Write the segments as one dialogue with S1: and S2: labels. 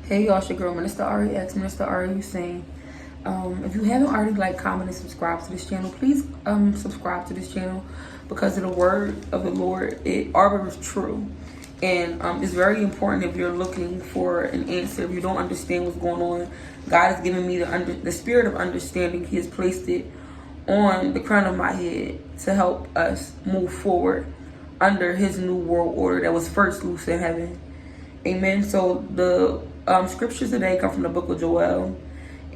S1: Hey y'all, it's your girl Minister REX, Minister Usain. If you haven't already comment, and subscribe to this channel, please subscribe to this channel because of the word of the Lord. It always is true. And it's very important if you're looking for an answer, if you don't understand what's going on. God has given me the spirit of understanding. He has placed it on the crown of my head to help us move forward under his new world order that was first loose in heaven. Amen. So the scriptures today come from the book of Joel,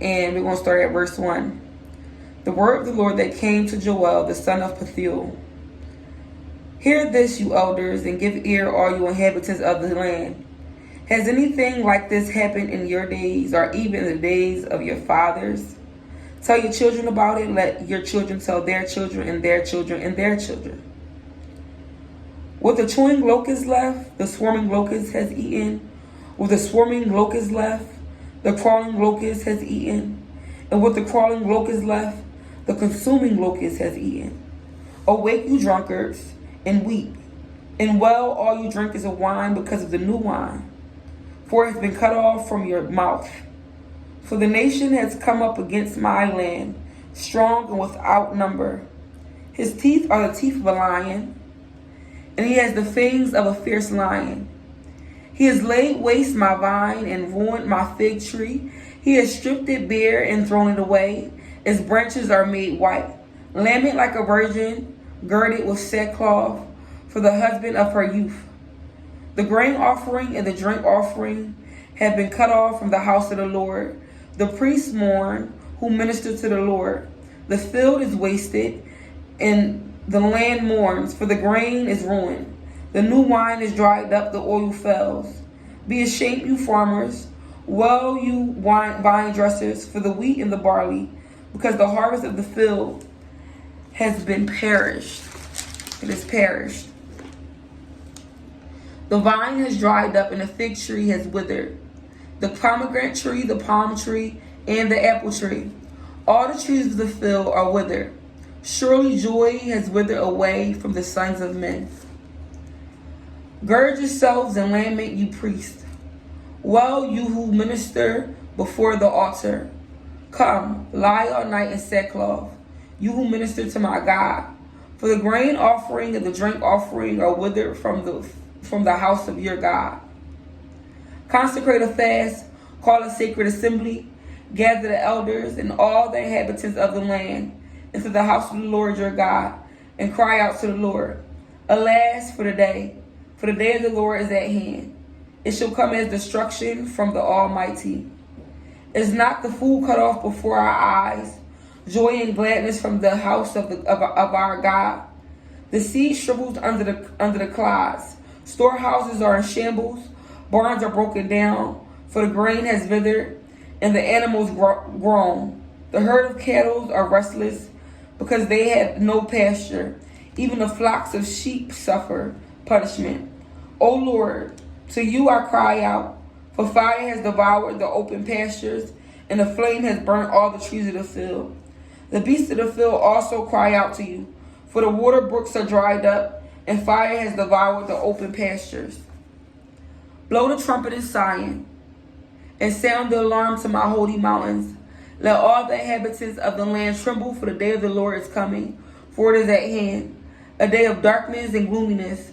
S1: and we're going to start at verse 1. The word of the Lord that came to Joel, the son of Pethuel. Hear this, you elders, and give ear, all you inhabitants of the land. Has anything like this happened in your days, or even in the days of your fathers? Tell your children about it. Let your children tell their children, and their children, and their children. What the chewing locust left, the swarming locust has eaten. What the swarming locust left, the crawling locust has eaten. And what the crawling locust left, the consuming locust has eaten. Awake, you drunkards, and weep. And well, all you drinkers of wine, because of the new wine. For it has been cut off from your mouth. For the nation has come up against my land, strong and without number. His teeth are the teeth of a lion, and he has the fangs of a fierce lion. He has laid waste my vine and ruined my fig tree. He has stripped it bare and thrown it away. Its branches are made white. Lament like a virgin, girded with sackcloth, for the husband of her youth. The grain offering and the drink offering have been cut off from the house of the Lord. The priests mourn who minister to the Lord. The field is wasted, and the land mourns, for the grain is ruined. The new wine is dried up, the oil fails. Be ashamed, you farmers. Woe, you vine dressers, for the wheat and the barley, because the harvest of the field has been perished. It has perished. The vine has dried up, and the fig tree has withered. The pomegranate tree, the palm tree, and the apple tree. All the trees of the field are withered. Surely joy has withered away from the sons of men. Gird yourselves and lament, you priests. Well, you who minister before the altar. Come, lie all night in sackcloth, you who minister to my God. For the grain offering and the drink offering are withered from the house of your God. Consecrate a fast, call a sacred assembly, gather the elders and all the inhabitants of the land into the house of the Lord your God, and cry out to the Lord. Alas, for the day of the Lord is at hand. It shall come as destruction from the Almighty. Is not the fool cut off before our eyes, joy and gladness from the house of our God? The seed shrivels under the clods. Storehouses are in shambles. Barns are broken down, for the grain has withered, and the animals groan. The herd of cattle are restless, because they have no pasture. Even the flocks of sheep suffer punishment. O Lord, to you I cry out, for fire has devoured the open pastures, and the flame has burnt all the trees of the field. The beasts of the field also cry out to you, for the water brooks are dried up, and fire has devoured the open pastures. Blow the trumpet in Zion, and sound the alarm to my holy mountains. Let all the inhabitants of the land tremble, for the day of the Lord is coming, for it is at hand. A day of darkness and gloominess,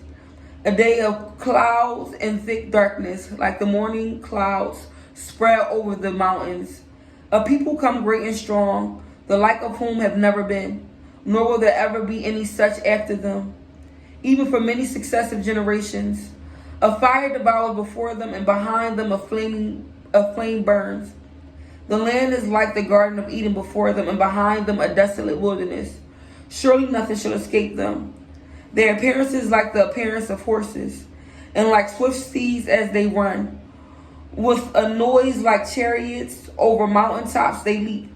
S1: a day of clouds and thick darkness, like the morning clouds spread over the mountains. A people come great and strong, the like of whom have never been, nor will there ever be any such after them, even for many successive generations. A fire devours before them, and behind them a flame burns. The land is like the Garden of Eden before them, and behind them a desolate wilderness. Surely nothing shall escape them. Their appearance is like the appearance of horses, and like swift steeds as they run. With a noise like chariots over mountaintops they leap,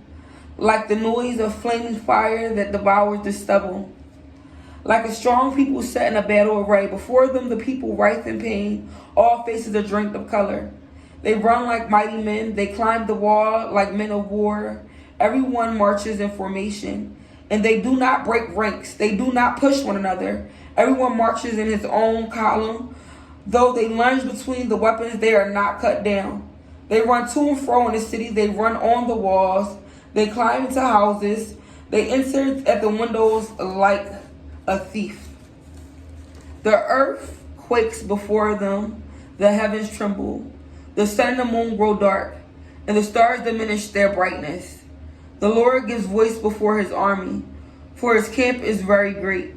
S1: like the noise of flaming fire that devours the stubble. Like a strong people set in a battle array, before them the people writhe in pain, all faces are drink of color. They run like mighty men, they climb the wall like men of war. Everyone marches in formation, and they do not break ranks. They do not push one another. Everyone marches in his own column. Though they lunge between the weapons, they are not cut down. They run to and fro in the city. They run on the walls. They climb into houses. They enter at the windows like a thief. The earth quakes before them. The heavens tremble. The sun and the moon grow dark, and the stars diminish their brightness. The Lord gives voice before his army, for his camp is very great.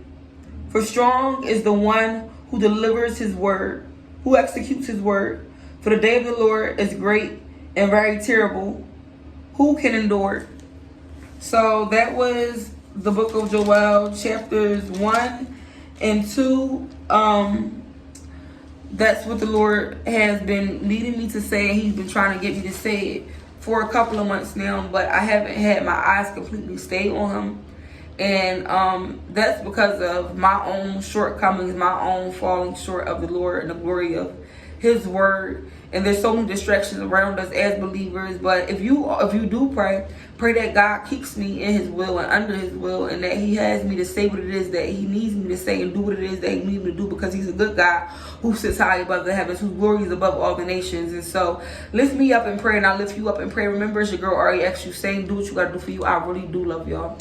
S1: For strong is the one who delivers his word, who executes his word. For the day of the Lord is great and very terrible. Who can endure it? So that was the book of Joel, chapters 1 and 2. That's what the Lord has been leading me to say, and he's been trying to get me to say it for a couple of months now, but I haven't had my eyes completely stay on him. And that's because of my own shortcomings, my own falling short of the Lord and the glory of his word. And there's so many distractions around us as believers. But if you do pray that God keeps me in his will and under his will, and that he has me to say what it is that he needs me to say and do what it is that he needs me to do, because he's a good God who sits high above the heavens, whose glory is above all the nations. And so lift me up in prayer, and I'll lift you up in prayer. Remember, it's your girl Usain. Do what you gotta do for you. I really do love y'all.